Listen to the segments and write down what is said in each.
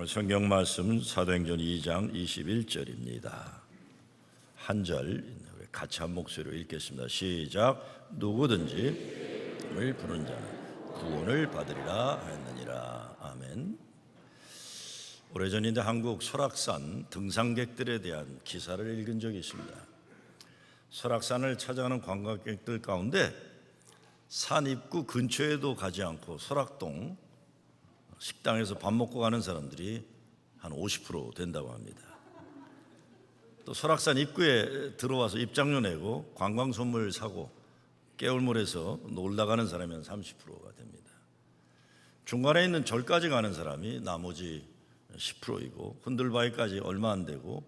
오늘 성경 말씀은 사도행전 2장 21절입니다. 한 절 같이 한 목소리로 읽겠습니다. 시작. 누구든지 을 부르는 자는 구원을 받으리라 하였느니라. 아멘. 오래전인데 한국 설악산 등산객들에 대한 기사를 읽은 적이 있습니다. 설악산을 찾아가는 관광객들 가운데 산 입구 근처에도 가지 않고 설악동 식당에서 밥 먹고 가는 사람들이 한 50% 된다고 합니다. 또 설악산 입구에 들어와서 입장료 내고 관광 선물 사고 깨울물에서 놀다 가는 사람이 한 30%가 됩니다. 중간에 있는 절까지 가는 사람이 나머지 10%이고 흔들바위까지 얼마 안 되고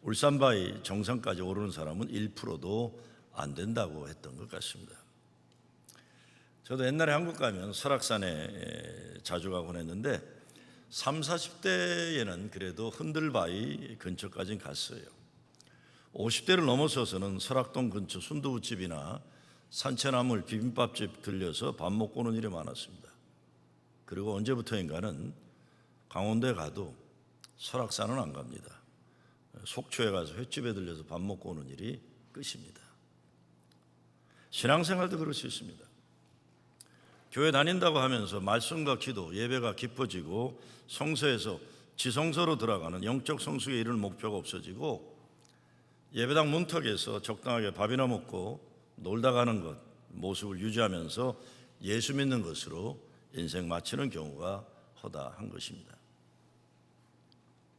울산바위 정상까지 오르는 사람은 1%도 안 된다고 했던 것 같습니다. 저도 옛날에 한국 가면 설악산에 자주 가곤 했는데 30, 40대에는 그래도 흔들바위 근처까지는 갔어요. 50대를 넘어서서는 설악동 근처 순두부집이나 산채나물 비빔밥집 들려서 밥 먹고 오는 일이 많았습니다. 그리고 언제부터인가는 강원도에 가도 설악산은 안 갑니다. 속초에 가서 횟집에 들려서 밥 먹고 오는 일이 끝입니다. 신앙생활도 그럴 수 있습니다. 교회 다닌다고 하면서 말씀과 기도, 예배가 깊어지고 성서에서 지성소로 들어가는 영적 성숙에 이르는 목표가 없어지고 예배당 문턱에서 적당하게 밥이나 먹고 놀다 가는 것 모습을 유지하면서 예수 믿는 것으로 인생 마치는 경우가 허다한 것입니다.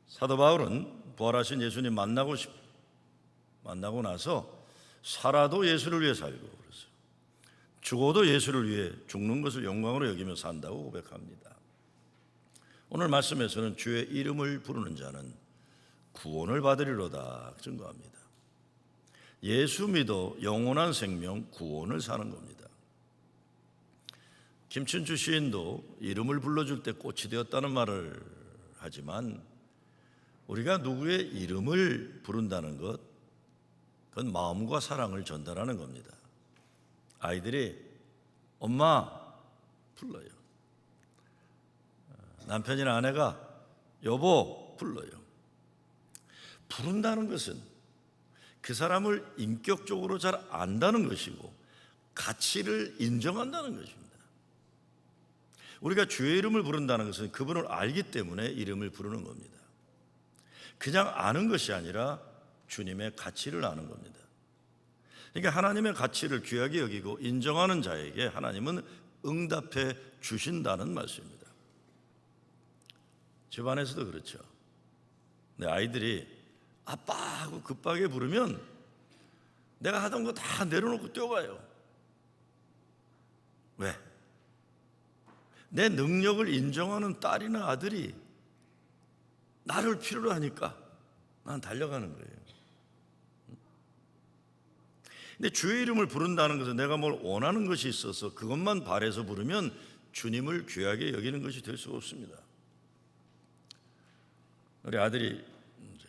사도 바울은 부활하신 예수님 만나고 나서 살아도 예수를 위해 살고 그래서 죽어도 예수를 위해 죽는 것을 영광으로 여기며 산다고 고백합니다. 오늘 말씀에서는 주의 이름을 부르는 자는 구원을 받으리로다 증거합니다. 예수 믿어 영원한 생명 구원을 사는 겁니다. 김춘주 시인도 이름을 불러줄 때 꽃이 되었다는 말을 하지만 우리가 누구의 이름을 부른다는 것 그건 마음과 사랑을 전달하는 겁니다. 아이들이 엄마 불러요. 남편이나 아내가 여보 불러요. 부른다는 것은 그 사람을 인격적으로 잘 안다는 것이고 가치를 인정한다는 것입니다. 우리가 주의 이름을 부른다는 것은 그분을 알기 때문에 이름을 부르는 겁니다. 그냥 아는 것이 아니라 주님의 가치를 아는 겁니다. 그러니까 하나님의 가치를 귀하게 여기고 인정하는 자에게 하나님은 응답해 주신다는 말씀입니다. 집안에서도 그렇죠. 내 아이들이 아빠 하고 급하게 부르면 내가 하던 거 다 내려놓고 뛰어가요. 왜? 내 능력을 인정하는 딸이나 아들이 나를 필요로 하니까 난 달려가는 거예요. 근데 주의 이름을 부른다는 것은 내가 뭘 원하는 것이 있어서 그것만 바라서 부르면 주님을 귀하게 여기는 것이 될 수가 없습니다. 우리 아들이 이제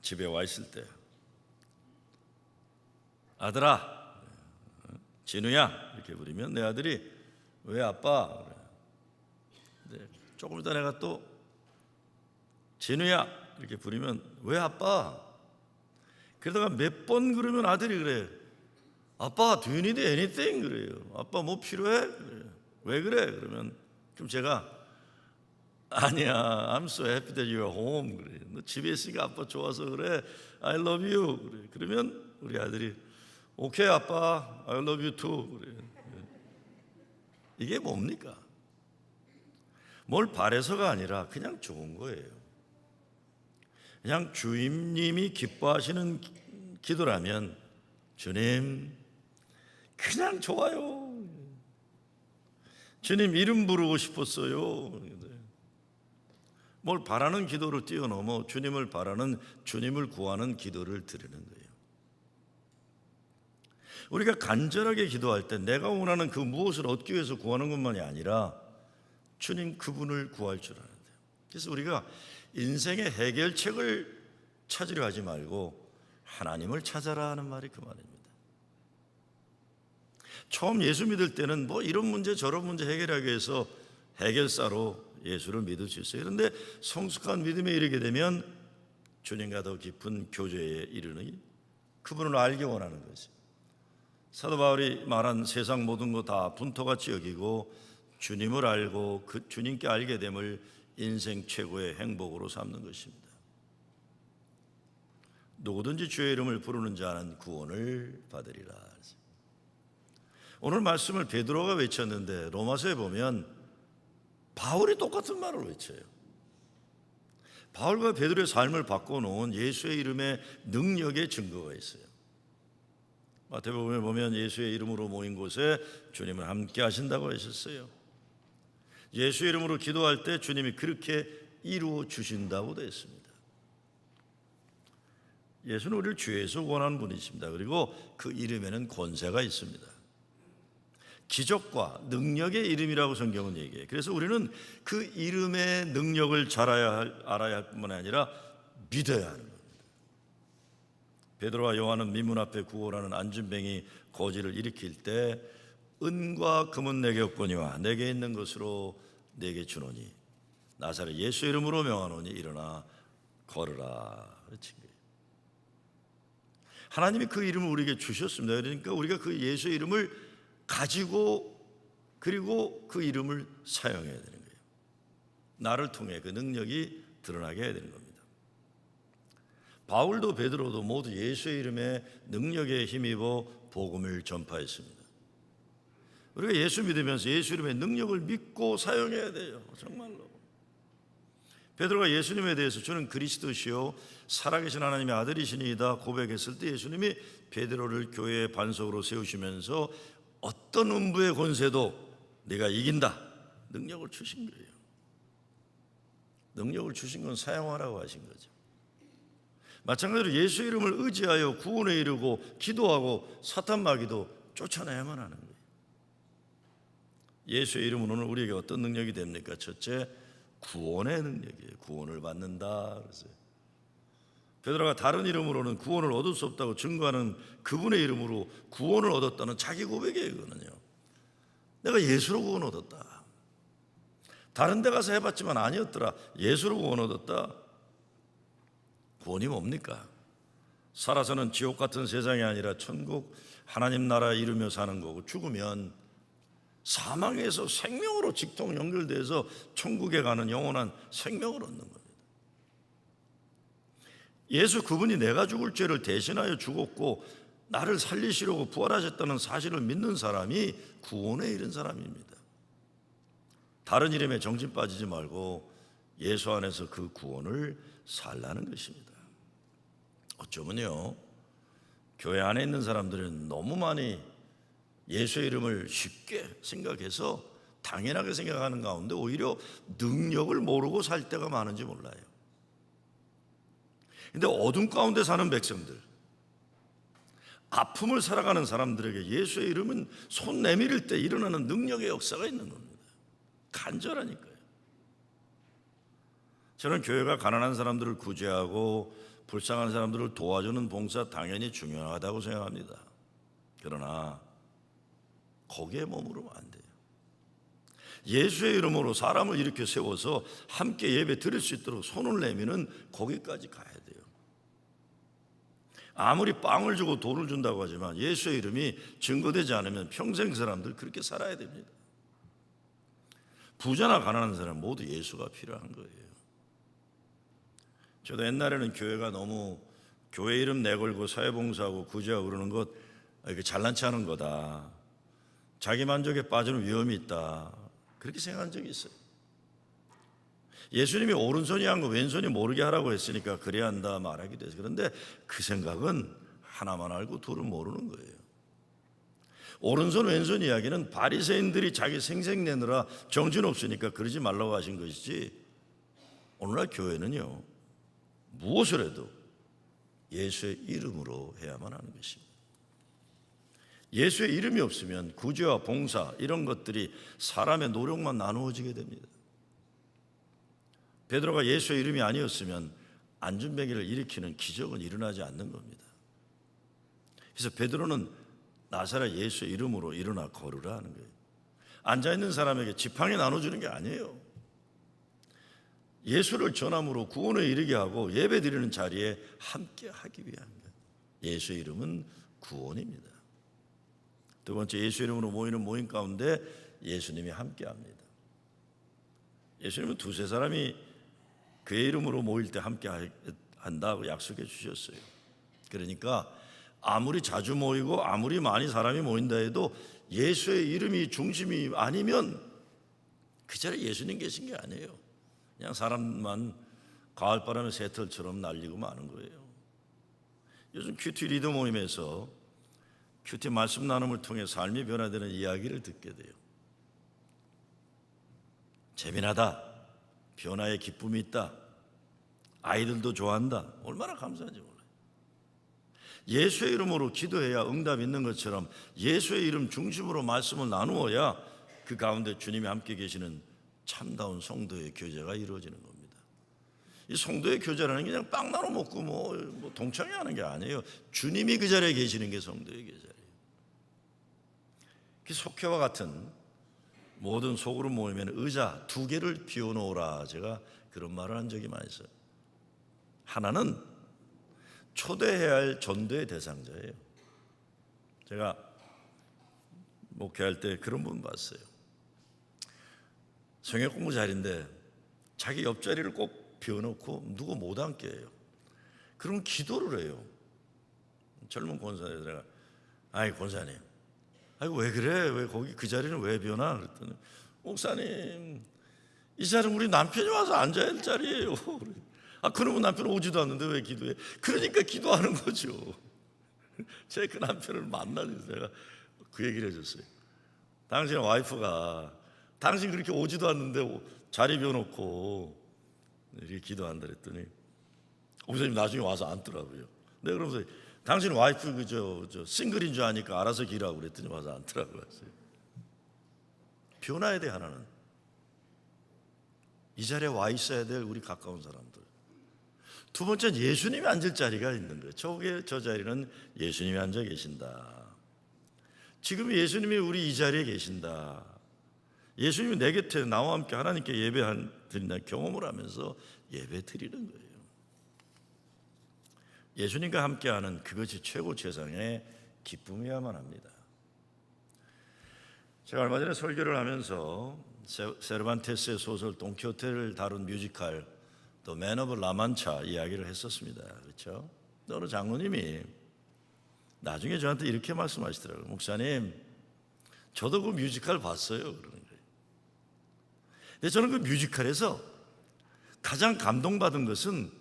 집에 와 있을 때 아들아, 진우야 이렇게 부르면 내 아들이 왜 아빠? 그래. 조금 있다 내가 또 진우야 이렇게 부르면 왜 아빠? 그러다가 몇 번 그러면 아들이 그래. 아빠, do you need anything? 그래요. 아빠 뭐 필요해? 그래요. 왜 그래? 그러면 그럼 제가 아니야, I'm so happy that you're home. 그래요. 너 집에 있으니까 아빠 좋아서 그래. I love you. 그래요. 그러면 우리 아들이 오케이 아빠, I love you too. 그래요. 이게 뭡니까? 뭘 바래서가 아니라 그냥 좋은 거예요. 그냥 주님이 기뻐하시는 기도라면 주님 그냥 좋아요. 주님 이름 부르고 싶었어요. 뭘 바라는 기도를 뛰어넘어 주님을 바라는 주님을 구하는 기도를 드리는 거예요. 우리가 간절하게 기도할 때 내가 원하는 그 무엇을 얻기 위해서 구하는 것만이 아니라 주님 그분을 구할 줄 알아야 돼요. 그래서 우리가 인생의 해결책을 찾으려 하지 말고 하나님을 찾아라 하는 말이 그 말입니다. 처음 예수 믿을 때는 뭐 이런 문제 저런 문제 해결하기 위해서 해결사로 예수를 믿을 수 있어요. 그런데 성숙한 믿음에 이르게 되면 주님과 더 깊은 교제에 이르니 그분을 알기 원하는 것이, 사도 바울이 말한 세상 모든 거 다 분토같이 여기고 주님을 알고 그 주님께 알게 됨을 인생 최고의 행복으로 삼는 것입니다. 누구든지 주의 이름을 부르는 자는 구원을 받으리라. 오늘 말씀을 베드로가 외쳤는데 로마서에 보면 바울이 똑같은 말을 외쳐요. 바울과 베드로의 삶을 바꿔놓은 예수의 이름의 능력의 증거가 있어요. 마태복음에 보면 예수의 이름으로 모인 곳에 주님은 함께 하신다고 하셨어요. 예수의 이름으로 기도할 때 주님이 그렇게 이루어 주신다고 되어 있습니다. 예수는 우리를 죄에서 구원하는 분이십니다. 그리고 그 이름에는 권세가 있습니다. 기적과 능력의 이름이라고 성경은 얘기해요. 그래서 우리는 그 이름의 능력을 알아야 할 뿐만 아니라 믿어야 하는 겁니다. 베드로와 요한은 민문 앞에 구호라는 안진뱅이 고지를 일으킬 때 은과 금은 내게 없거니와 내게 있는 것으로 내게 주노니 나사렛 예수 이름으로 명하노니 일어나 걸으라 그러신 거예요. 하나님이 그 이름을 우리에게 주셨습니다. 그러니까 우리가 그 예수의 이름을 가지고 그리고 그 이름을 사용해야 되는 거예요. 나를 통해 그 능력이 드러나게 해야 되는 겁니다. 바울도 베드로도 모두 예수의 이름에 능력에 힘입어 복음을 전파했습니다. 우리가 예수 믿으면서 예수 이름의 능력을 믿고 사용해야 돼요. 정말로. 베드로가 예수님에 대해서 주는 그리스도시요 살아계신 하나님의 아들이시니이다 고백했을 때 예수님이 베드로를 교회의 반석으로 세우시면서 어떤 음부의 권세도 내가 이긴다 능력을 주신 거예요. 능력을 주신 건 사용하라고 하신 거죠. 마찬가지로 예수 이름을 의지하여 구원에 이르고 기도하고 사탄 마귀도 쫓아내야만 하는 거예요. 예수의 이름으로는 우리에게 어떤 능력이 됩니까? 첫째, 구원의 능력이에요. 구원을 받는다 그랬어요. 베드로가 다른 이름으로는 구원을 얻을 수 없다고 증거하는 그분의 이름으로 구원을 얻었다는 자기 고백이에요. 이거는요. 내가 예수로 구원 얻었다. 다른 데 가서 해봤지만 아니었더라. 예수로 구원 얻었다. 구원이 뭡니까? 살아서는 지옥 같은 세상이 아니라 천국 하나님 나라 이루며 사는 거고, 죽으면 사망에서 생명으로 직통 연결돼서 천국에 가는 영원한 생명을 얻는 겁니다. 예수 그분이 내가 죽을 죄를 대신하여 죽었고 나를 살리시려고 부활하셨다는 사실을 믿는 사람이 구원에 이른 사람입니다. 다른 이름에 정신 빠지지 말고 예수 안에서 그 구원을 살라는 것입니다. 어쩌면요, 교회 안에 있는 사람들은 너무 많이 예수의 이름을 쉽게 생각해서 당연하게 생각하는 가운데 오히려 능력을 모르고 살 때가 많은지 몰라요. 근데 어둠 가운데 사는 백성들, 아픔을 살아가는 사람들에게 예수의 이름은 손 내밀을 때 일어나는 능력의 역사가 있는 겁니다. 간절하니까요. 저는 교회가 가난한 사람들을 구제하고 불쌍한 사람들을 도와주는 봉사 당연히 중요하다고 생각합니다. 그러나 거기에 머무르면 안 돼요. 예수의 이름으로 사람을 이렇게 세워서 함께 예배 드릴 수 있도록 손을 내미는 거기까지 가야 돼요. 아무리 빵을 주고 돈을 준다고 하지만 예수의 이름이 증거되지 않으면 평생 사람들 그렇게 살아야 됩니다. 부자나 가난한 사람 모두 예수가 필요한 거예요. 저도 옛날에는 교회가 너무 교회 이름 내걸고 사회봉사하고 구제하고 그러는 것 이렇게 잘난 체 하는 거다, 자기 만족에 빠지는 위험이 있다, 그렇게 생각한 적이 있어요. 예수님이 오른손이 한 거 왼손이 모르게 하라고 했으니까 그래야 한다 말하기도 해서. 그런데 그 생각은 하나만 알고 둘은 모르는 거예요. 오른손 왼손 이야기는 바리새인들이 자기 생색 내느라 정신없으니까 그러지 말라고 하신 것이지, 오늘날 교회는요 무엇을 해도 예수의 이름으로 해야만 하는 것입니다. 예수의 이름이 없으면 구제와 봉사 이런 것들이 사람의 노력만 나누어지게 됩니다. 베드로가 예수의 이름이 아니었으면 안전뱅이를 일으키는 기적은 일어나지 않는 겁니다. 그래서 베드로는 나사렛 예수의 이름으로 일어나 걸으라 하는 거예요. 앉아있는 사람에게 지팡이 나눠주는 게 아니에요. 예수를 전함으로 구원에 이르게 하고 예배드리는 자리에 함께 하기 위한 것. 예수의 이름은 구원입니다. 두 번째, 예수 이름으로 모이는 모임 가운데 예수님이 함께 합니다. 예수님은 두세 사람이 그의 이름으로 모일 때 함께 한다고 약속해 주셨어요. 그러니까 아무리 자주 모이고 아무리 많이 사람이 모인다 해도 예수의 이름이 중심이 아니면 그 자리에 예수님 계신 게 아니에요. 그냥 사람만 가을바람에 새털처럼 날리고 마는 거예요. 요즘 큐티 리더 모임에서 큐티 말씀 나눔을 통해 삶이 변화되는 이야기를 듣게 돼요. 재미나다, 변화의 기쁨이 있다, 아이들도 좋아한다. 얼마나 감사한지 몰라요. 예수의 이름으로 기도해야 응답이 있는 것처럼 예수의 이름 중심으로 말씀을 나누어야 그 가운데 주님이 함께 계시는 참다운 성도의 교제가 이루어지는 겁니다. 이 성도의 교제라는 게 그냥 빵 나눠 먹고 뭐 동창회 하는 게 아니에요. 주님이 그 자리에 계시는 게 성도의 교제예요. 그 속회와 같은 모든 소그룹 모임에는 의자 2개를 비워놓으라, 제가 그런 말을 한 적이 많이 있어요. 하나는 초대해야 할 전도의 대상자예요. 제가 목회할 때 그런 분 봤어요. 성역 공부 잘인데 자기 옆자리를 꼭 비워놓고 누구 못 앉게 해요. 그럼 기도를 해요. 젊은 권사님, 내가 아이 권사님, 아이고 왜 그래? 왜 거기 그 자리는 왜 비워놔? 그랬더니 목사님, 이 자리는 우리 남편이 와서 앉아야 할 자리예요. 아, 그러면 남편은 오지도 않는데 왜 기도해? 그러니까 기도하는 거죠. 제가 그 남편을 만나서 제가 그 얘기를 해줬어요. 당신 와이프가 당신 그렇게 오지도 않는데 자리 비워놓고 이렇게 기도한다 그랬더니 목사님 나중에 와서 앉더라고요. 내가 그러면서 당신 와이프 그저 싱글인 줄 아니까 알아서 기라고 그랬더니 와서 앉더라고요. 변화에 대해 하나는 이 자리에 와 있어야 될 우리 가까운 사람들. 두 번째는 예수님이 앉을 자리가 있는 거예요. 저 자리는 예수님이 앉아 계신다. 지금 예수님이 우리 이 자리에 계신다. 예수님이 내 곁에 나와 함께 하나님께 예배드린다는 경험을 하면서 예배 드리는 거예요. 예수님과 함께하는 그것이 최고 최상의 기쁨이야만 합니다. 제가 얼마 전에 설교를 하면서 세르반테스의 소설 돈키호테를 다룬 뮤지컬 또 맨 오브 라만차 이야기를 했었습니다. 그렇죠? 어느 장로님이 나중에 저한테 이렇게 말씀하시더라고요. 목사님, 저도 그 뮤지컬 봤어요. 그러는 거예요. 근데 저는 그 뮤지컬에서 가장 감동받은 것은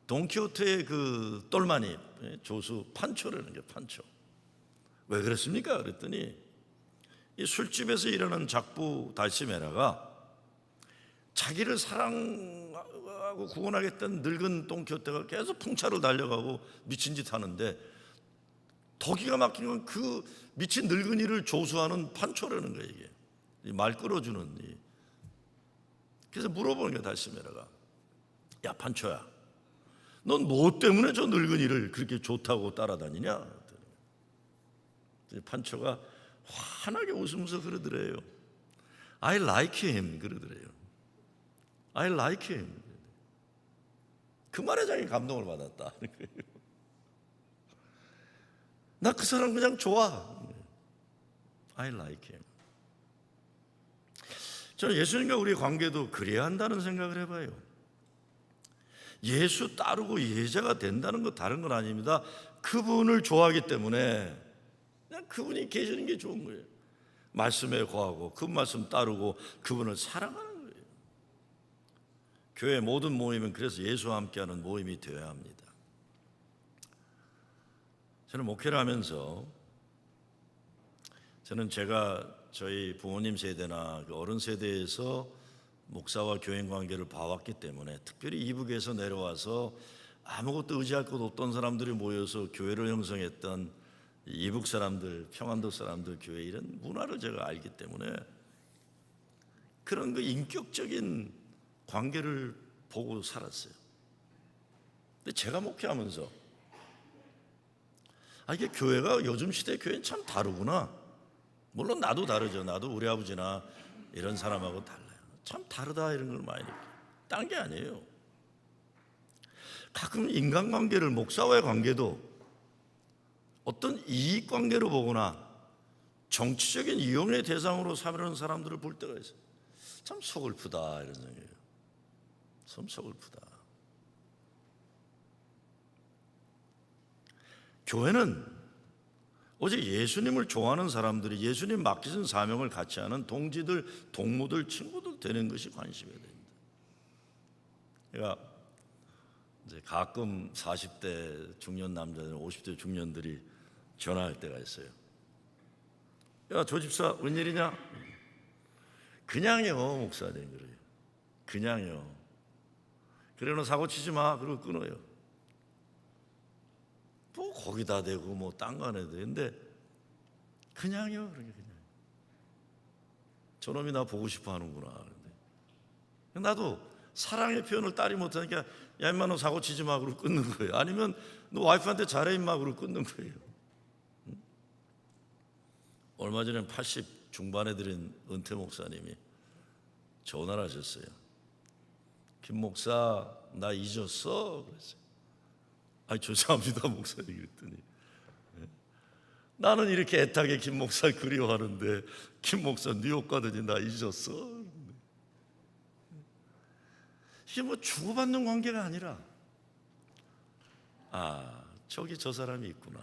돈키호테의 그 똘마니 조수 판초라는 게 판초. 왜 그랬습니까? 그랬더니 이 술집에서 일하는 작부 달시메라가 자기를 사랑하고 구원하겠다는 늙은 돈키호테가 계속 풍차로 달려가고 미친 짓 하는데 더 기가 막힌 건 그 미친 늙은이를 조수하는 판초라는 거예요. 이게 말 끌어주는. 그래서 물어보는 거야 달시메라가. 야 판초야, 넌 뭐 때문에 저 늙은이를 그렇게 좋다고 따라다니냐? 판초가 환하게 웃으면서 그러더래요. I like him 그러더래요. I like him. 그 말에 자기 감동을 받았다. 나 그 사람 그냥 좋아. I like him. 저는 예수님과 우리의 관계도 그래야 한다는 생각을 해봐요. 예수 따르고 예자가 된다는 거 다른 건 아닙니다. 그분을 좋아하기 때문에 그냥 그분이 계시는 게 좋은 거예요. 말씀에 거하고 그 말씀 따르고 그분을 사랑하는 거예요. 교회 모든 모임은 그래서 예수와 함께하는 모임이 되어야 합니다. 저는 목회를 하면서 제가 저희 부모님 세대나 어른 세대에서 목사와 교인 관계를 봐왔기 때문에 특별히 이북에서 내려와서 아무것도 의지할 것 없던 사람들이 모여서 교회를 형성했던 이북 사람들, 평안도 사람들 교회 이런 문화를 제가 알기 때문에 그런 그 인격적인 관계를 보고 살았어요. 근데 제가 목회하면서 이게 교회가 요즘 시대 교회는 참 다르구나. 물론 나도 다르죠. 나도 우리 아버지나 이런 사람하고 달라요. 참 다르다 이런 걸 많이 느껴요. 딴 게 아니에요. 가끔 인간관계를, 목사와의 관계도 어떤 이익관계로 보거나 정치적인 이용의 대상으로 삼으려는 사람들을 볼 때가 있어요. 참 서글프다, 이런 생각이에요. 참 서글프다. 교회는 오직 예수님을 좋아하는 사람들이 예수님 맡기신 사명을 같이 하는 동지들, 동무들, 친구들 되는 것이 관심이어야 됩니다. 그러니까 이제 가끔 40대 중년 남자들, 50대 중년들이 전화할 때가 있어요. 야, 조 집사 웬일이냐? 그냥요, 목사님. 그래요. 그냥요. 그래, 너 사고 치지 마. 그러고 끊어요. 뭐 거기다 대고 뭐 딴 거 안 해도 되는데 그냥요. 그러게 그냥. 저놈이 나 보고 싶어 하는구나. 근데 나도 사랑의 표현을 따리 못하니까 야 임마 너 사고 치지 마. 그러고 끊는 거예요. 아니면 너 와이프한테 잘해 임마. 그러고 끊는 거예요. 얼마 전에 80 중반에 들인 은퇴 목사님이 전화를 하셨어요. 김 목사 나 잊었어? 그랬어요. 아니 죄송합니다 목사님. 그랬더니 나는 이렇게 애타게 김 목사 그리워하는데 김 목사 뉴욕 가더니 나 잊었어? 이게 뭐 주고받는 관계가 아니라 아 저기 저 사람이 있구나.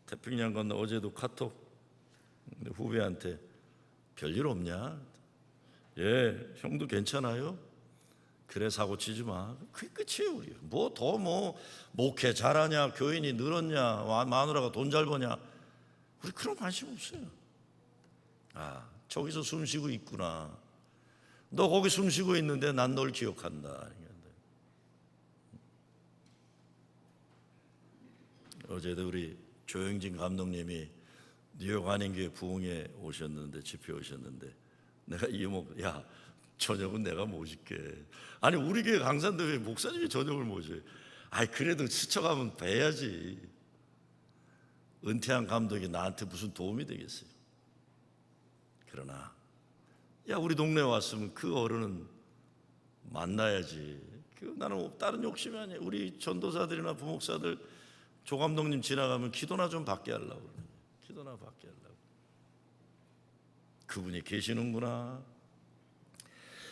태평양 건너 어제도 카톡 후배한테 별일 없냐? 예, 형도 괜찮아요? 그래 사고 치지 마. 그게 끝이에요. 우리 뭐 더 뭐 목회 잘하냐, 교인이 늘었냐, 마누라가 돈 잘 버냐, 우리 그런 관심 없어요. 아 저기서 숨 쉬고 있구나. 너 거기 숨 쉬고 있는데 난 널 기억한다. 어제도 우리 조영진 감독님이 뉴욕 한인교회 부흥회 오셨는데, 집회 오셨는데 내가 이목 야 저녁은 내가 모실게. 아니 우리 교회 강산도 왜 목사님이 저녁을 모셔요? 아이 그래도 스쳐가면 뵈야지. 은퇴한 감독이 나한테 무슨 도움이 되겠어요? 그러나 야 우리 동네에 왔으면 그 어른은 만나야지. 나는 다른 욕심이 아니에요. 우리 전도사들이나 부목사들 조 감독님 지나가면 기도나 좀 받게 하려고 그래요. 기도나 받게 하려고. 그분이 계시는구나.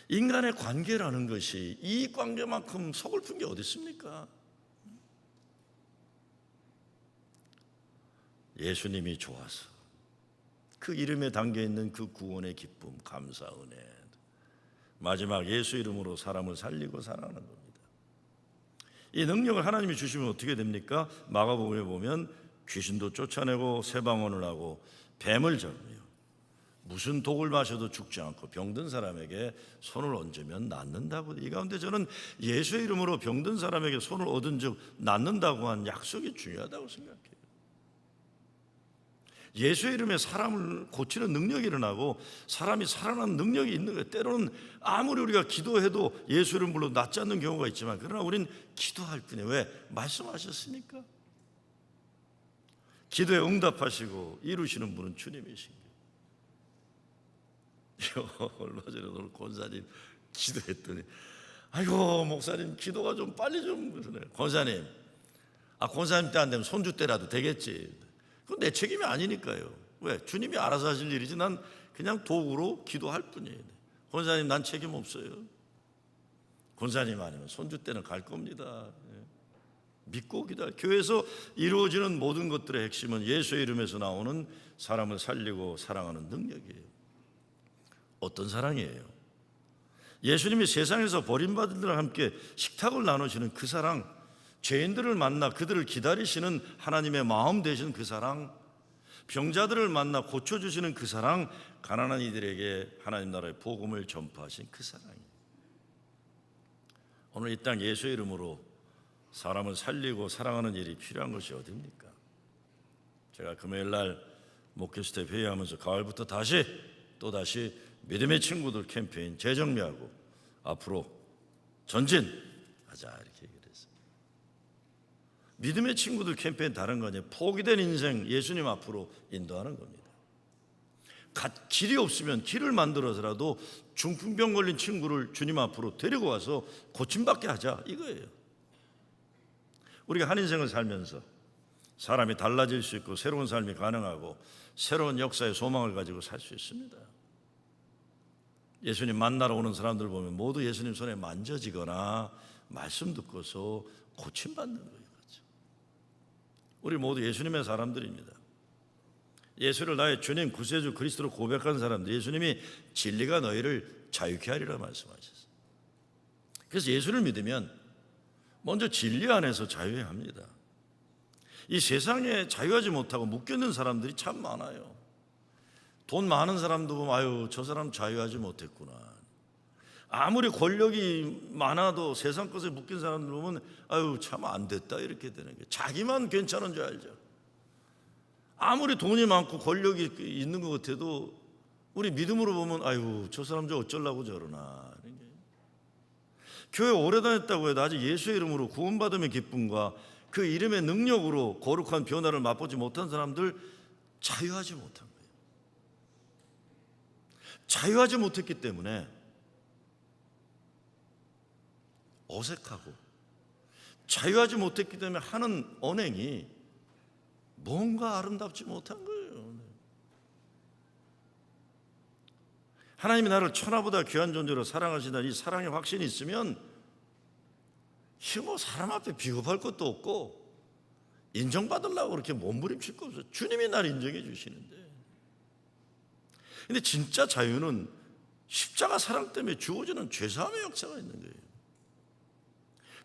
인간의 관계라는 것이 이 관계만큼 서글픈 게 어디 있습니까? 예수님이 좋아서 그 이름에 담겨있는 그 구원의 기쁨, 감사, 은혜, 마지막 예수 이름으로 사람을 살리고 사랑하는 겁니다. 이 능력을 하나님이 주시면 어떻게 됩니까? 마가복음에 보면 귀신도 쫓아내고 세방언을 하고 뱀을 잡으며 무슨 독을 마셔도 죽지 않고 병든 사람에게 손을 얹으면 낫는다고. 이 가운데 저는 예수의 이름으로 병든 사람에게 손을 얻은 즉 낫는다고 한 약속이 중요하다고 생각해요. 예수의 이름에 사람을 고치는 능력이 일어나고 사람이 살아나는 능력이 있는 거예요. 때로는 아무리 우리가 기도해도 예수 이름 불러 낫지 않는 경우가 있지만 그러나 우린 기도할 뿐이에요. 왜? 말씀하셨으니까. 기도에 응답하시고 이루시는 분은 주님이신 거예요. 얼마 전에 오늘 권사님 기도했더니 아이고 목사님 기도가 좀 빨리 좀 그러네요. 권사님 권사님 때 안 되면 손주 때라도 되겠지. 그건 내 책임이 아니니까요. 왜? 주님이 알아서 하실 일이지 난 그냥 도구로 기도할 뿐이에요. 권사님 난 책임 없어요. 권사님 아니면 손주 때는 갈 겁니다. 믿고 기도할. 교회에서 이루어지는 모든 것들의 핵심은 예수의 이름에서 나오는 사람을 살리고 사랑하는 능력이에요. 어떤 사랑이에요? 예수님이 세상에서 버림받은 자들과 함께 식탁을 나누시는 그 사랑, 죄인들을 만나 그들을 기다리시는 하나님의 마음 되시는 그 사랑, 병자들을 만나 고쳐주시는 그 사랑, 가난한 이들에게 하나님 나라의 복음을 전파하신 그 사랑이에요. 오늘 이 땅 예수의 이름으로 사람을 살리고 사랑하는 일이 필요한 것이 어디입니까? 제가 금요일 날 목회스태 회의하면서 가을부터 또다시 믿음의 친구들 캠페인 재정비하고 앞으로 전진하자 이렇게 얘기를 했어요. 믿음의 친구들 캠페인 다른 거 아니에요. 포기된 인생 예수님 앞으로 인도하는 겁니다. 길이 없으면 길을 만들어서라도 중풍병 걸린 친구를 주님 앞으로 데리고 와서 고침받게 하자, 이거예요. 우리가 한 인생을 살면서 사람이 달라질 수 있고 새로운 삶이 가능하고 새로운 역사의 소망을 가지고 살 수 있습니다. 예수님 만나러 오는 사람들 보면 모두 예수님 손에 만져지거나 말씀 듣고서 고침받는 거예요. 그렇죠? 우리 모두 예수님의 사람들입니다. 예수를 나의 주님 구세주 그리스도로 고백한 사람들, 예수님이 진리가 너희를 자유케 하리라 말씀하셨어요. 그래서 예수를 믿으면 먼저 진리 안에서 자유해야 합니다. 이 세상에 자유하지 못하고 묶여있는 사람들이 참 많아요. 돈 많은 사람도 보면 아유, 저 사람 자유하지 못했구나. 아무리 권력이 많아도 세상 것에 묶인 사람들 보면 아유, 참 안 됐다, 이렇게 되는 게, 자기만 괜찮은 줄 알죠. 아무리 돈이 많고 권력이 있는 것 같아도 우리 믿음으로 보면 아유, 저 사람 저 어쩌려고 저러나. 교회 오래 다녔다고 해도 아직 예수의 이름으로 구원받음의 기쁨과 그 이름의 능력으로 거룩한 변화를 맛보지 못한 사람들, 자유하지 못한 거예요. 자유하지 못했기 때문에 어색하고, 자유하지 못했기 때문에 하는 언행이 뭔가 아름답지 못한 거예요. 하나님이 나를 천하보다 귀한 존재로 사랑하신다는 이 사랑의 확신이 있으면 뭐 사람 앞에 비겁할 것도 없고 인정받으려고 그렇게 몸부림칠 거 없어요. 주님이 나를 인정해 주시는데. 근데 진짜 자유는 십자가 사랑 때문에 주어지는 죄사함의 역사가 있는 거예요.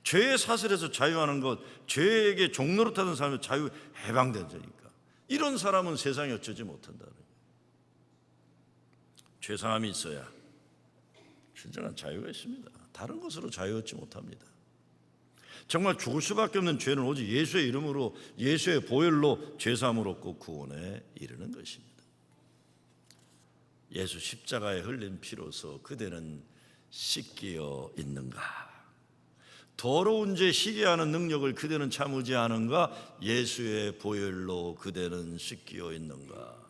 죄의 사슬에서 자유하는 것, 죄에게 종노릇하던 사람의 자유 해방된 자니까, 이런 사람은 세상에 어쩌지 못한다는 거예요. 죄사함이 있어야 진정한 자유가 있습니다. 다른 것으로 자유 얻지 못합니다. 정말 죽을 수밖에 없는 죄는 오직 예수의 이름으로, 예수의 보혈로 죄사함을 얻고 구원에 이르는 것입니다. 예수 십자가에 흘린 피로서 그대는 씻기어 있는가? 더러운 죄 시게 하는 능력을 그대는 참으지 않은가? 예수의 보혈로 그대는 씻기어 있는가?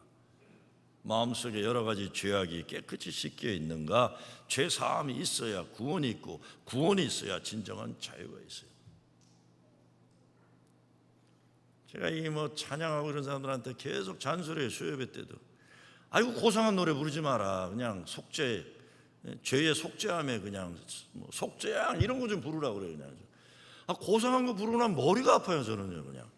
마음속에 여러 가지 죄악이 깨끗이 씻겨 있는가? 죄 사함이 있어야 구원이 있고, 구원이 있어야 진정한 자유가 있어요. 제가 이 찬양하고 이런 사람들한테 계속 잔소리해요. 수요예배 때도 아이고, 고상한 노래 부르지 마라. 그냥 속죄, 죄의 속죄함에 그냥 속죄양 이런 거 좀 부르라고 그래요. 그냥 고상한 거 부르고 나면 머리가 아파요. 저는요. 그냥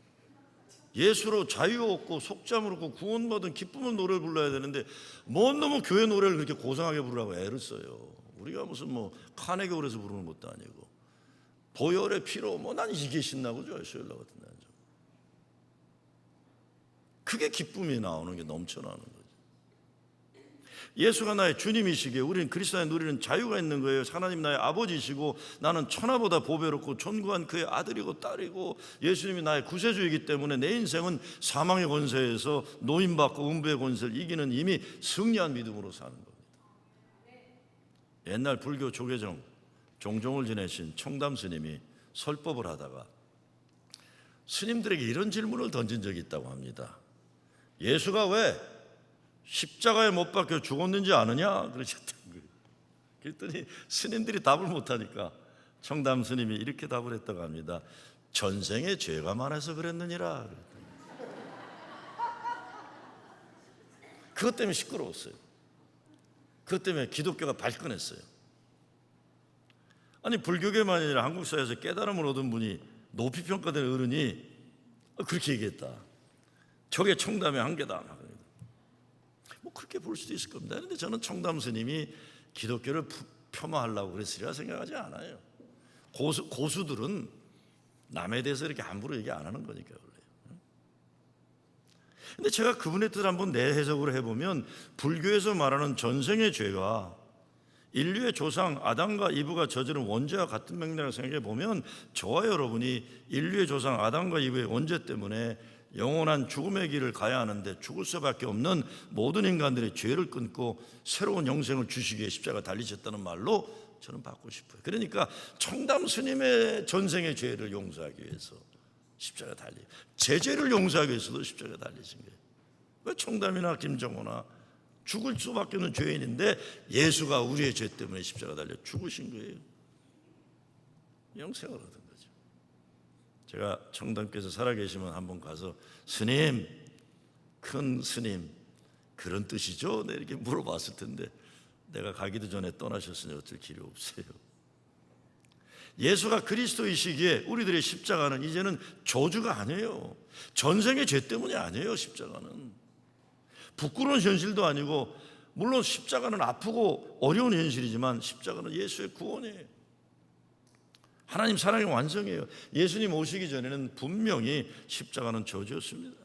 예수로 자유 얻고 속죄함을 얻고 구원받은 기쁨의 노래를 불러야 되는데 뭔 놈은 교회 노래를 그렇게 고상하게 부르라고 애를 써요. 우리가 무슨 카네기홀에서 부르는 것도 아니고 보혈의 피로 난 이게 신나고 좋아요. 수요일 날 같은 날 그게 기쁨이 나오는 게 넘쳐나는 거죠. 예수가 나의 주님이시기에 우리는 그리스도 안에 누리는 자유가 있는 거예요. 하나님 나의 아버지시고 나는 천하보다 보배롭고 존귀한 그의 아들이고 딸이고 예수님이 나의 구세주이기 때문에 내 인생은 사망의 권세에서 노임받고 음부의 권세를 이기는 이미 승리한 믿음으로 사는 겁니다. 옛날 불교 조계종 종종을 지내신 청담 스님이 설법을 하다가 스님들에게 이런 질문을 던진 적이 있다고 합니다. 예수가 왜 십자가에 못 박혀 죽었는지 아느냐? 그러셨던 거예요. 그랬더니 스님들이 답을 못하니까 청담 스님이 이렇게 답을 했다고 합니다. 전생에 죄가 많아서 그랬느니라. 그것 때문에 시끄러웠어요. 그것 때문에 기독교가 발끈했어요. 아니, 불교계만이 아니라 한국 사회에서 깨달음을 얻은 분이, 높이 평가된 어른이 그렇게 얘기했다. 저게 청담의 한계다. 그렇게 볼 수도 있을 겁니다. 그런데 저는 청담 스님이 기독교를 폄하하려고 그랬으리라 생각하지 않아요. 고수들은 남에 대해서 이렇게 함부로 얘기 안 하는 거니까요. 그런데 제가 그분의 뜻을 한번 내 해석으로 해보면 불교에서 말하는 전생의 죄가 인류의 조상 아담과 이브가 저지른 원죄와 같은 맥락을 생각해 보면 저와 여러분이 인류의 조상 아담과 이브의 원죄 때문에 영원한 죽음의 길을 가야 하는데 죽을 수밖에 없는 모든 인간들의 죄를 끊고 새로운 영생을 주시기 위해 십자가 달리셨다는 말로 저는 받고 싶어요. 그러니까 청담 스님의 전생의 죄를 용서하기 위해서 십자가 제 죄를 용서하기 위해서도 십자가 달리신 거예요. 왜 청담이나 김정호나 죽을 수밖에 없는 죄인인데 예수가 우리의 죄 때문에 십자가 달려 죽으신 거예요. 영생을 얻은 거죠. 제가 청담께서 살아계시면 한번 가서 스님, 큰 스님 그런 뜻이죠? 네, 이렇게 물어봤을 텐데 내가 가기도 전에 떠나셨으니 어쩔 길이 없어요. 예수가 그리스도이시기에 우리들의 십자가는 이제는 저주가 아니에요. 전생의 죄 때문이 아니에요. 십자가는 부끄러운 현실도 아니고, 물론 십자가는 아프고 어려운 현실이지만 십자가는 예수의 구원이에요. 하나님 사랑의 완성이에요. 예수님 오시기 전에는 분명히 십자가는 저주였습니다.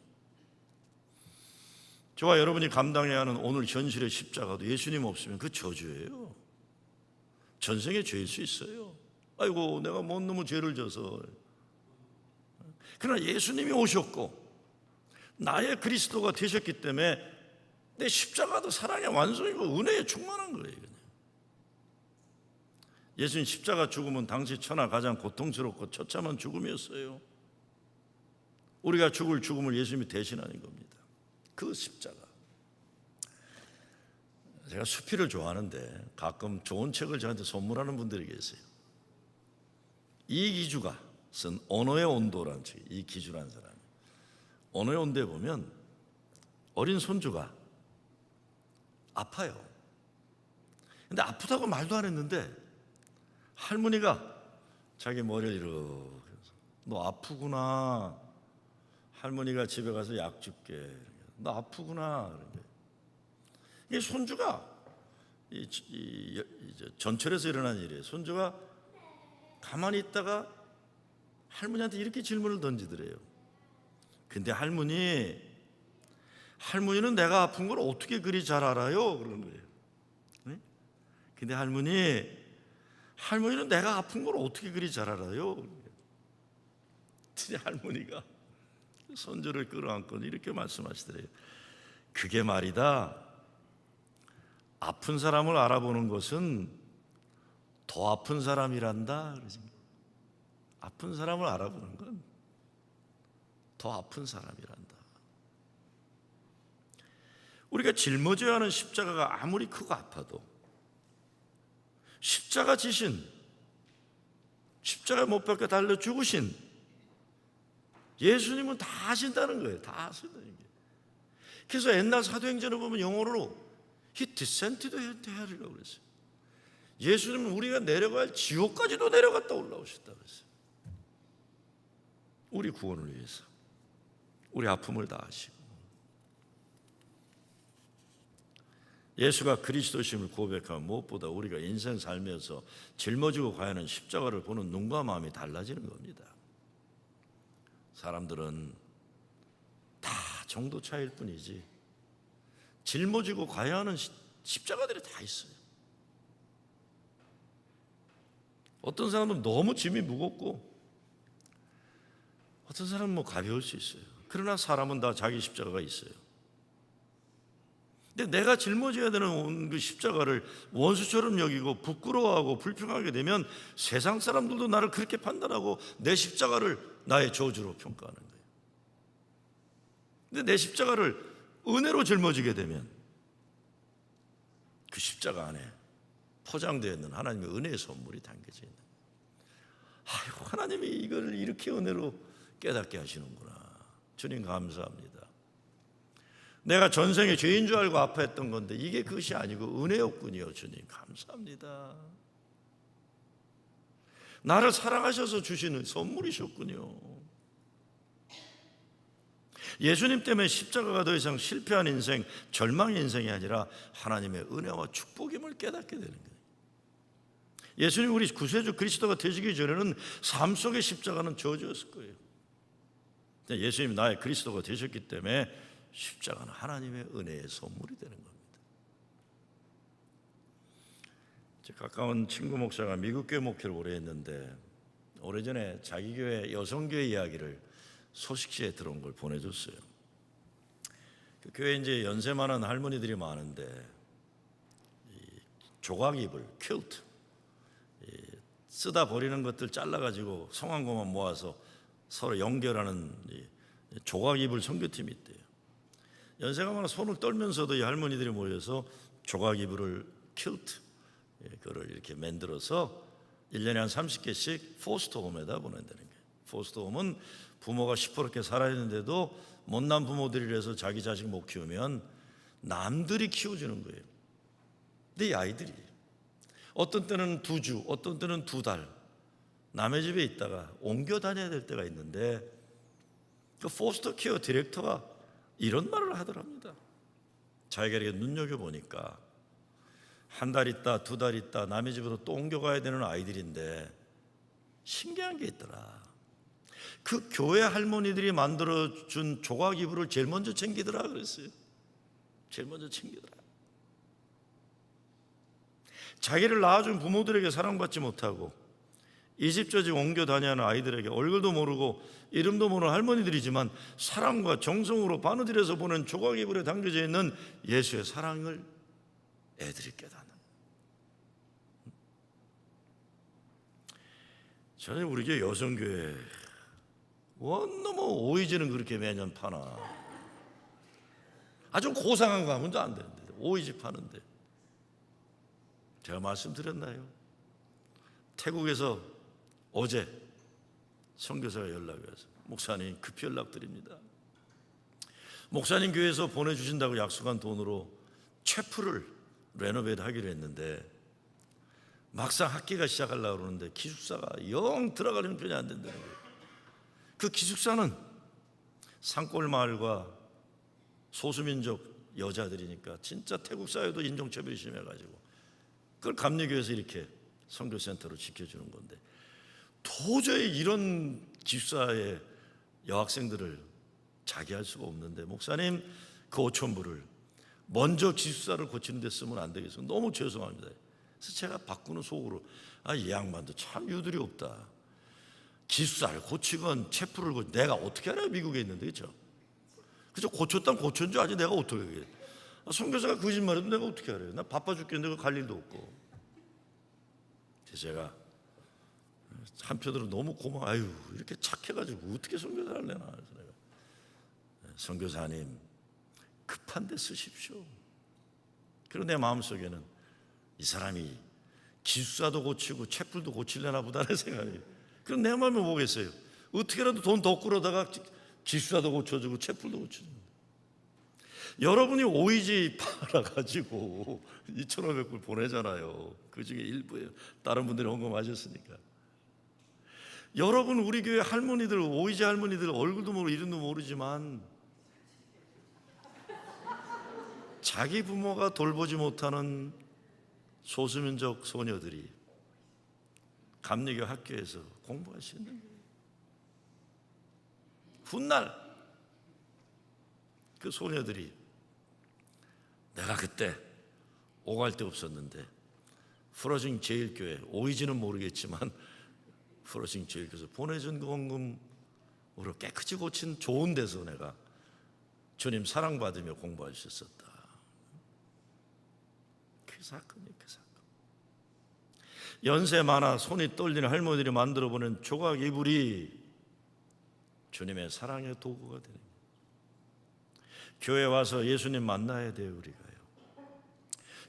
저와 여러분이 감당해야 하는 오늘 현실의 십자가도 예수님 없으면 그 저주예요. 전생의 죄일 수 있어요. 아이고 내가 뭔 놈의 죄를 져서. 그러나 예수님이 오셨고 나의 그리스도가 되셨기 때문에 내 십자가도 사랑의 완성이고 은혜에 충만한 거예요. 예수님 십자가 죽음은 당시 천하 가장 고통스럽고 처참한 죽음이었어요. 우리가 죽을 죽음을 예수님이 대신하는 겁니다. 그 십자가. 제가 수필을 좋아하는데 가끔 좋은 책을 저한테 선물하는 분들이 계세요. 이기주가 쓴 언어의 온도라는 책. 이기주라는 사람이 언어의 온도에 보면 어린 손주가 아파요. 근데 아프다고 말도 안 했는데 할머니가 자기 머리를 이렇게 너 아프구나. 할머니가 집에 가서 약 줄게. 너 아프구나. 이게 손주가 전철에서 일어난 일이에요. 손주가 가만히 있다가 할머니한테 이렇게 질문을 던지더래요. 근데 할머니는 내가 아픈 걸 어떻게 그리 잘 알아요? 그러는 거예요. 네? 근데 할머니는 내가 아픈 걸 어떻게 그리 잘 알아요? 근데 할머니가 손주를 끌어안고 이렇게 말씀하시더래요. 그게 말이다. 아픈 사람을 알아보는 것은 더 아픈 사람이란다. 아픈 사람을 알아보는 건 더 아픈 사람이란다. 우리가 짊어져야 하는 십자가가 아무리 크고 아파도 십자가 지신, 십자가 못 박혀 달려 죽으신 예수님은 다 하신다는 거예요. 다 하신다는 거예요. 그래서 옛날 사도행전을 보면 영어로 He descended to hell이라고 그랬어요. 예수님은 우리가 내려갈 지옥까지도 내려갔다 올라오셨다고 그랬어요. 우리 구원을 위해서 우리 아픔을 다 하시고 예수가 그리스도심을 고백하면 무엇보다 우리가 인생 살면서 짊어지고 가야 하는 십자가를 보는 눈과 마음이 달라지는 겁니다. 사람들은 다 정도 차이일 뿐이지 짊어지고 가야 하는 십자가들이 다 있어요. 어떤 사람은 너무 짐이 무겁고 어떤 사람은 가벼울 수 있어요. 그러나 사람은 다 자기 십자가가 있어요. 근데 내가 짊어져야 되는 그 십자가를 원수처럼 여기고 부끄러워하고 불평하게 되면 세상 사람들도 나를 그렇게 판단하고 내 십자가를 나의 저주로 평가하는 거예요. 근데 내 십자가를 은혜로 짊어지게 되면 그 십자가 안에 포장되어 있는 하나님의 은혜의 선물이 담겨져 있는 거예요. 아이고 하나님이 이걸 이렇게 은혜로 깨닫게 하시는구나. 주님 감사합니다. 내가 전생에 죄인 줄 알고 아파했던 건데 이게 그것이 아니고 은혜였군요. 주님 감사합니다. 나를 사랑하셔서 주시는 선물이셨군요. 예수님 때문에 십자가가 더 이상 실패한 인생, 절망의 인생이 아니라 하나님의 은혜와 축복임을 깨닫게 되는 거예요. 예수님 우리 구세주 그리스도가 되시기 전에는 삶 속의 십자가는 저주였을 거예요. 예수님이 나의 그리스도가 되셨기 때문에 십자가는 하나님의 은혜의 선물이 되는 겁니다. 제 가까운 친구 목사가 미국 교회 목회를 오래 했는데 오래전에 자기 교회 여성교회 이야기를 소식지에 들어온 걸 보내줬어요. 그 교회에 이제 연세 많은 할머니들이 많은데 조각 이불, 퀼트 쓰다 버리는 것들 잘라가지고 성한 것만 모아서 서로 연결하는 조각 이불 선교팀이 있대요. 연세가 많아 손을 떨면서도 이 할머니들이 모여서 조각 이불을 퀼트, 그걸 이렇게 만들어서 1년에 한 30개씩 포스터홈에다 보낸다는 거예요. 포스터홈은 부모가 시퍼렇게 살아있는데도 못난 부모들이라서 자기 자식 못 키우면 남들이 키워주는 거예요. 근데 이 아이들이 어떤 때는 2주, 어떤 때는 2달 남의 집에 있다가 옮겨 다녀야 될 때가 있는데 그 포스터 케어 디렉터가 이런 말을 하더랍니다. 자기가 이렇게 눈여겨보니까 한 달 있다 2달 있다 남의 집으로 또 옮겨가야 되는 아이들인데 신기한 게 있더라. 그 교회 할머니들이 만들어준 조각 이불을 제일 먼저 챙기더라 그랬어요. 제일 먼저 챙기더라. 자기를 낳아준 부모들에게 사랑받지 못하고 이 집 저 집 옮겨 다니는 아이들에게 얼굴도 모르고 이름도 모르는 할머니들이지만 사랑과 정성으로 바느질해서 보낸 조각 이불에 담겨져 있는 예수의 사랑을 애들이 깨닫는. 저는 우리 교회 여성교회 너무 오이지는 그렇게 매년 파나. 아주 고상한 거 하면 안 되는데 오이지 파는데. 제가 말씀드렸나요? 태국에서 어제 선교사가 연락이 와서 목사님 급히 연락드립니다. 목사님 교회에서 보내주신다고 약속한 돈으로 채플을 레노베이트 하기로 했는데 막상 학기가 시작하려고 그러는데 기숙사가 영 들어가는 편이 안 된다는 거예요. 그 기숙사는 산골 마을과 소수민족 여자들이니까 진짜 태국 사회도 인종차별이 심해가지고 그걸 감리교에서 이렇게 선교센터로 지켜주는 건데 도저히 이런 기숙사의 여학생들을 자기할 수가 없는데 목사님 그 5,000불을 먼저 기숙사를 고치는 데 쓰면 안 되겠어요. 너무 죄송합니다. 그래서 제가 바꾸는 속으로 이 양반도 참 유들이 없다. 기숙사를 고치건 채플을 고치 내가 어떻게 알아요? 미국에 있는데 그렇죠? 그죠? 고쳤단 고쳤는 줄 알지 내가 어떻게 해. 선교사가 거짓말해도 내가 어떻게 알아요? 나 바빠 죽겠는데 갈 일도 없고. 그래서 제가 한편으로 너무 고마워. 아유 이렇게 착해가지고 어떻게 선교사를 내나. 그래서 내가 선교사님 급한 데 쓰십시오. 그리고 내 마음속에는 이 사람이 기숙사도 고치고 채플도 고칠려나 보다는 생각이. 그럼 내 마음에 뭐겠어요? 어떻게라도 돈 더 끌어다가 기숙사도 고쳐주고 채플도 고쳐주고. 여러분이 오이지 팔아가지고 2,500불 보내잖아요. 그 중에 일부예요. 다른 분들이 헌금하셨으니까. 여러분 우리 교회 할머니들 오이지 할머니들 얼굴도 모르고 이름도 모르지만 자기 부모가 돌보지 못하는 소수민족 소녀들이 감리교 학교에서 공부할 수 있는 거예요. 훗날 그 소녀들이 내가 그때 오갈 데 없었는데 프로징 제일교회 오이지는 모르겠지만 프로징 제일교회에서 보내준 그 헌금으로 깨끗이 고친 좋은 데서 내가 주님 사랑받으며 공부할 수 있었다. 그 사건이에요. 그 사건. 연세 많아 손이 떨리는 할머니들이 만들어 보낸 조각 이불이 주님의 사랑의 도구가 되는 거예요. 교회 와서 예수님 만나야 돼요. 우리가요.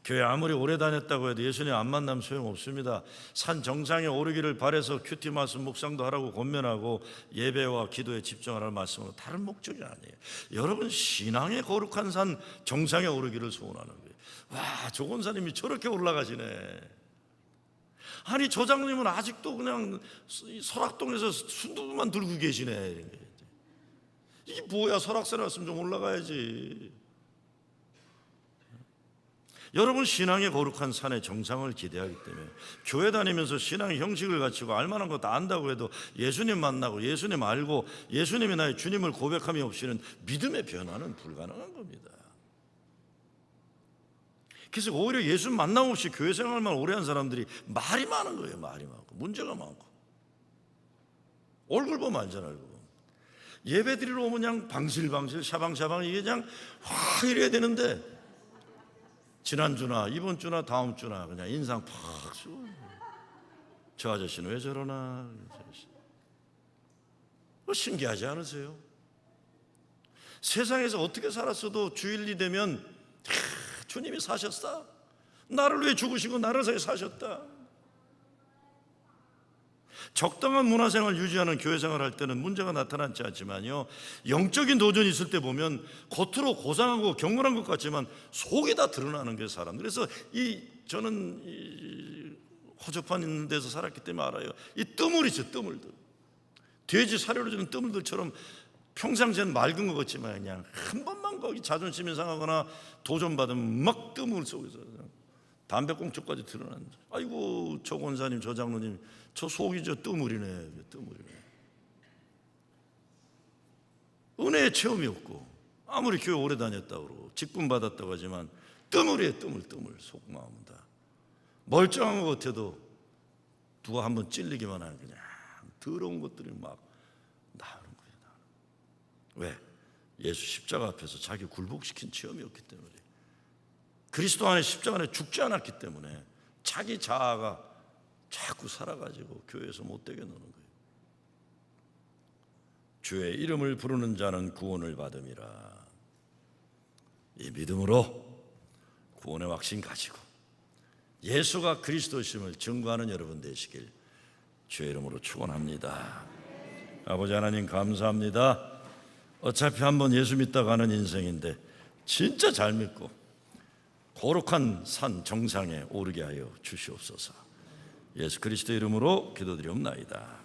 교회 아무리 오래 다녔다고 해도 예수님 안 만나면 소용없습니다. 산 정상에 오르기를 바라서 큐티 말씀 묵상도 하라고 권면하고 예배와 기도에 집중하라는 말씀으로 다른 목적이 아니에요. 여러분 신앙의 거룩한 산 정상에 오르기를 소원하는 거예요. 와, 조 권사님이 저렇게 올라가시네. 아니 조장님은 아직도 그냥 설악동에서 순두부만 들고 계시네. 이게 뭐야? 설악산에 왔으면 좀 올라가야지. 여러분 신앙의 거룩한 산의 정상을 기대하기 때문에 교회 다니면서 신앙의 형식을 갖추고 알만한 거 다 안다고 해도 예수님 만나고 예수님 알고 예수님이 나의 주님을 고백함이 없이는 믿음의 변화는 불가능한 겁니다. 그래서 오히려 예수 만남 없이 교회 생활만 오래 한 사람들이 말이 많은 거예요. 말이 많고 문제가 많고 얼굴 보면 알잖아요. 얼굴 보면. 예배 드리러 오면 그냥 방실방실 샤방샤방 이게 그냥 확 이래야 되는데 지난주나 이번 주나 다음 주나 그냥 인상 팍 쓰고 저 아저씨는 왜 저러나. 신기하지 않으세요? 세상에서 어떻게 살았어도 주일이 되면 주님이 사셨다, 나를 위해 죽으시고 나를 위해 사셨다. 적당한 문화생활 유지하는 교회생활 할 때는 문제가 나타나지 않지만요, 영적인 도전이 있을 때 보면 겉으로 고상하고 경건한 것 같지만 속이 다 드러나는 게 사람. 그래서 저는 허접한 있는 데서 살았기 때문에 알아요. 이 뜨물이죠, 뜨물들. 돼지 사료를 주는 뜨물들처럼 평상시엔 맑은 것 같지만 그냥 한 번만 거기 자존심이 상하거나 도전받으면 막 뜨물 속에서 담배꽁초까지 드러난다. 아이고, 저 권사님, 저 장로님, 저 속이 저 뜨물이네, 뜨물이네. 은혜의 체험이 없고 아무리 교회 오래 다녔다고 그러고 직분 받았다고 하지만 뜨물이에요, 뜨물, 속마음은 다 멀쩡한 것 같아도 누가 한번 찔리기만 하면 그냥 더러운 것들이 막 나오는 거예요. 왜? 예수 십자가 앞에서 자기 굴복시킨 체험이었기 때문에, 그리스도 안에 십자가 안에 죽지 않았기 때문에 자기 자아가 자꾸 살아가지고 교회에서 못되게 노는 거예요. 주의 이름을 부르는 자는 구원을 받음이라. 이 믿음으로 구원의 확신 가지고 예수가 그리스도심을 증거하는 여러분 되시길 주의 이름으로 축원합니다. 아버지 하나님, 감사합니다. 어차피 한번 예수 믿다 가는 인생인데 진짜 잘 믿고 거룩한 산 정상에 오르게 하여 주시옵소서. 예수 그리스도 이름으로 기도드리옵나이다.